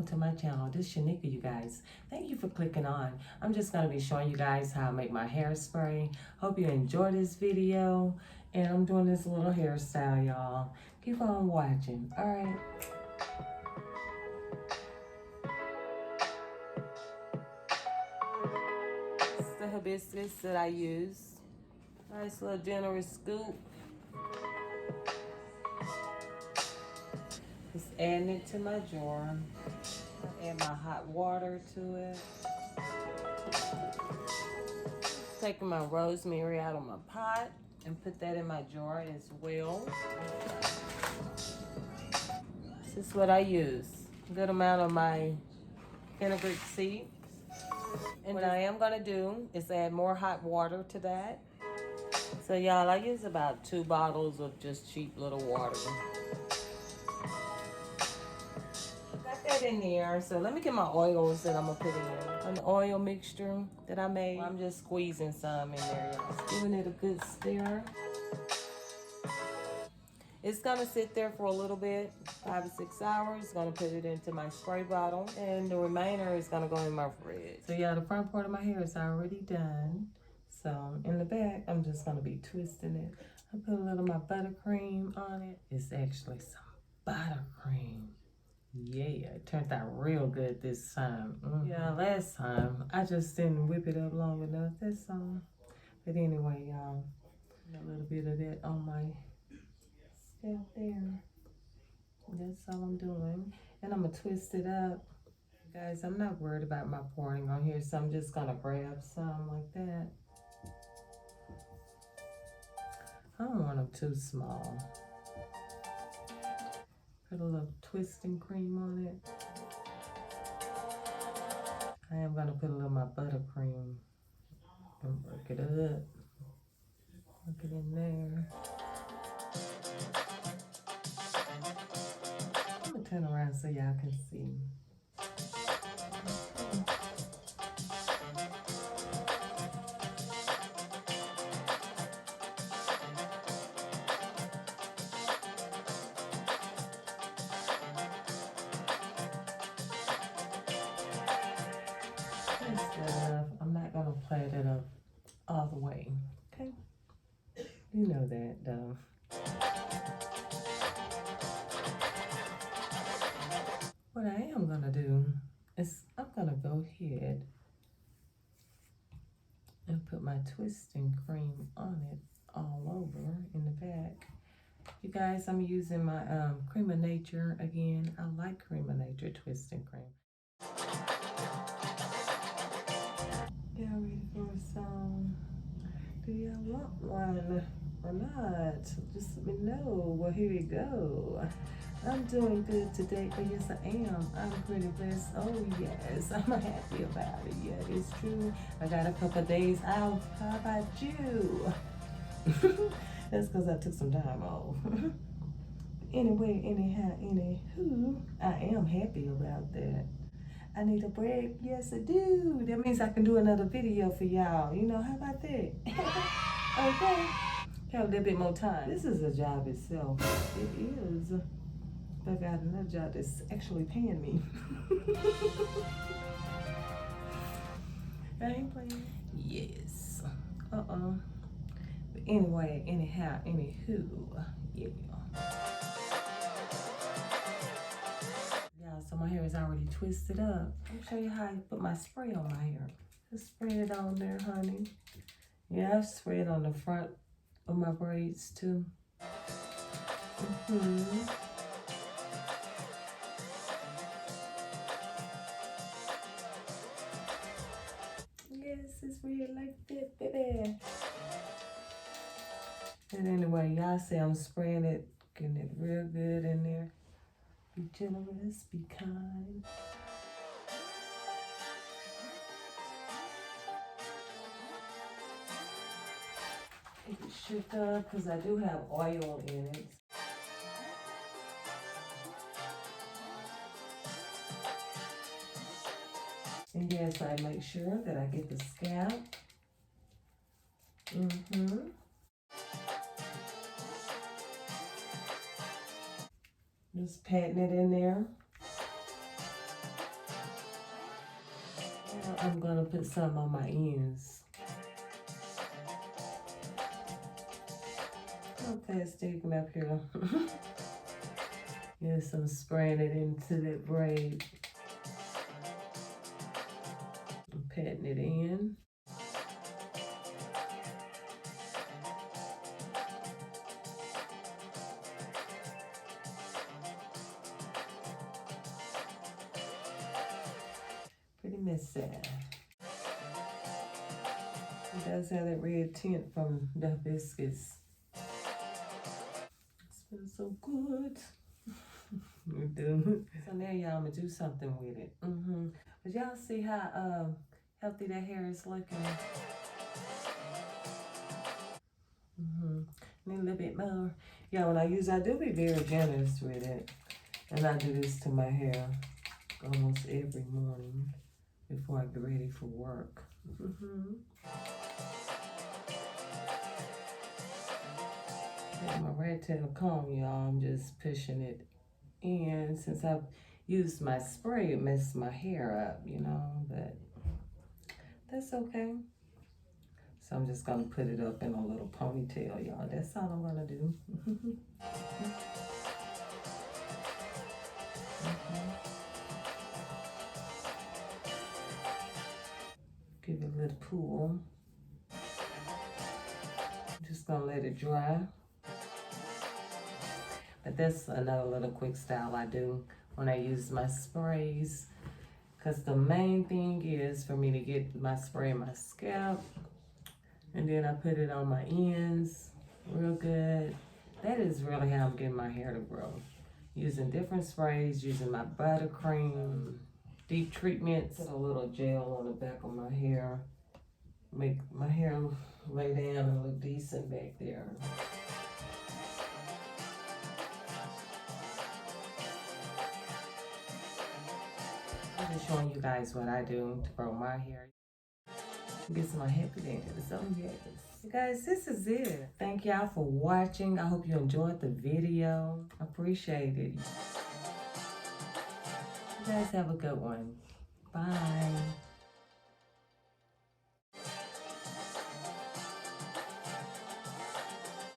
to my channel. This is Shanika, you guys. Thank you for clicking on. I'm just going to be showing you guys how I make my hairspray. Hope you enjoy this video. And I'm doing this little hairstyle, y'all. Keep on watching. All right. This is the hibiscus that I use. Nice little generous scoop. Just adding it to my jar. Add my hot water to it. Taking my rosemary out of my pot and put that in my jar as well. This is what I use. A good amount of my fenugreek seeds. And what I am gonna do is add more hot water to that. So y'all, I use about 2 bottles of just cheap little water. Got that in there. So let me get my oils that I'm gonna put in. An oil mixture that I made. I'm just squeezing some in there, y'all. Giving it a good stir. It's gonna sit there for a little bit, 5 to 6 hours. Gonna put it into my spray bottle, and the remainder is gonna go in my fridge. So yeah, the front part of my hair is already done. So in the back, I'm just gonna be twisting it. I put a little of my buttercream on it. It's actually some buttercream. Yeah, it turned out real good this time. Yeah, last time I just didn't whip it up long enough. That's all. But anyway, y'all, a little bit of that on my scalp there. That's all I'm doing. And I'm gonna twist it up. Guys, I'm not worried about my pouring on here, so I'm just gonna grab some like that. I don't want them too small. Put a little twisting cream on it. I am gonna put a little of my buttercream and work it up. Work it in there. I'm gonna turn around so y'all can see. That's good enough. I'm not gonna plait it up all the way. Okay? You know that though. What I am gonna do is I'm gonna go ahead and put my twisting cream on it all over in the back. You guys, I'm using my Cream of Nature again. I like Cream of Nature twisting cream. Y'all ready for a song? Do y'all want one or not? Just let me know. Well, here we go. I'm doing good today. Oh, yes, I am. I'm pretty blessed. Oh, yes. I'm happy about it. Yeah, it's true. I got a couple of days out. How about you? That's because I took some time off. Anyway, anyhow, anywho, I am happy about that. I need a break. Yes, I do. That means I can do another video for y'all. You know, how about that? Okay. Have a little bit more time. This is a job itself. It is. I got another job that's actually paying me. I ain't playing. Yes. But anyway, anyhow, anywho, yeah. Yeah, so my hair is already twisted up. Let me show you how I put my spray on my hair. Just spray it on there, honey. Yeah, I've sprayed on the front of my braids too. Yes, it's real like that, baby. And anyway, y'all see I'm spraying it, getting it real good in there. Be generous, be kind. Keep it shook up because I do have oil in it. And yes, I make sure that I get the scalp. Just patting it in there. I'm gonna put some on my ends. Okay, sticking up here. Yes, I'm spraying it into that braid. I'm patting it in. Pretty messy. It does have that red tint from the hibiscus. It smells so good. It do. So now y'all, I'm gonna do something with it. But y'all see how healthy that hair is looking? Need a little bit more. Yeah, when I do be very generous with it. And I do this to my hair almost every morning before I get ready for work. With my red tail comb, y'all, I'm just pushing it in. Since I've used my spray, it messed my hair up, you know, but that's okay. So I'm just gonna put it up in a little ponytail, y'all. That's all I'm gonna do. Give it a little pull. Just gonna let it dry. But that's another little quick style I do when I use my sprays. Because the main thing is for me to get my spray in my scalp. And then I put it on my ends real good. That is really how I'm getting my hair to grow. Using different sprays, using my buttercream, deep treatments, put a little gel on the back of my hair. Make my hair lay down and look decent back there. I'm just showing you guys what I do to grow my hair. Get some happy dance. So yes. Guys, this is it. Thank y'all for watching. I hope you enjoyed the video. I appreciate it. You guys have a good one. Bye.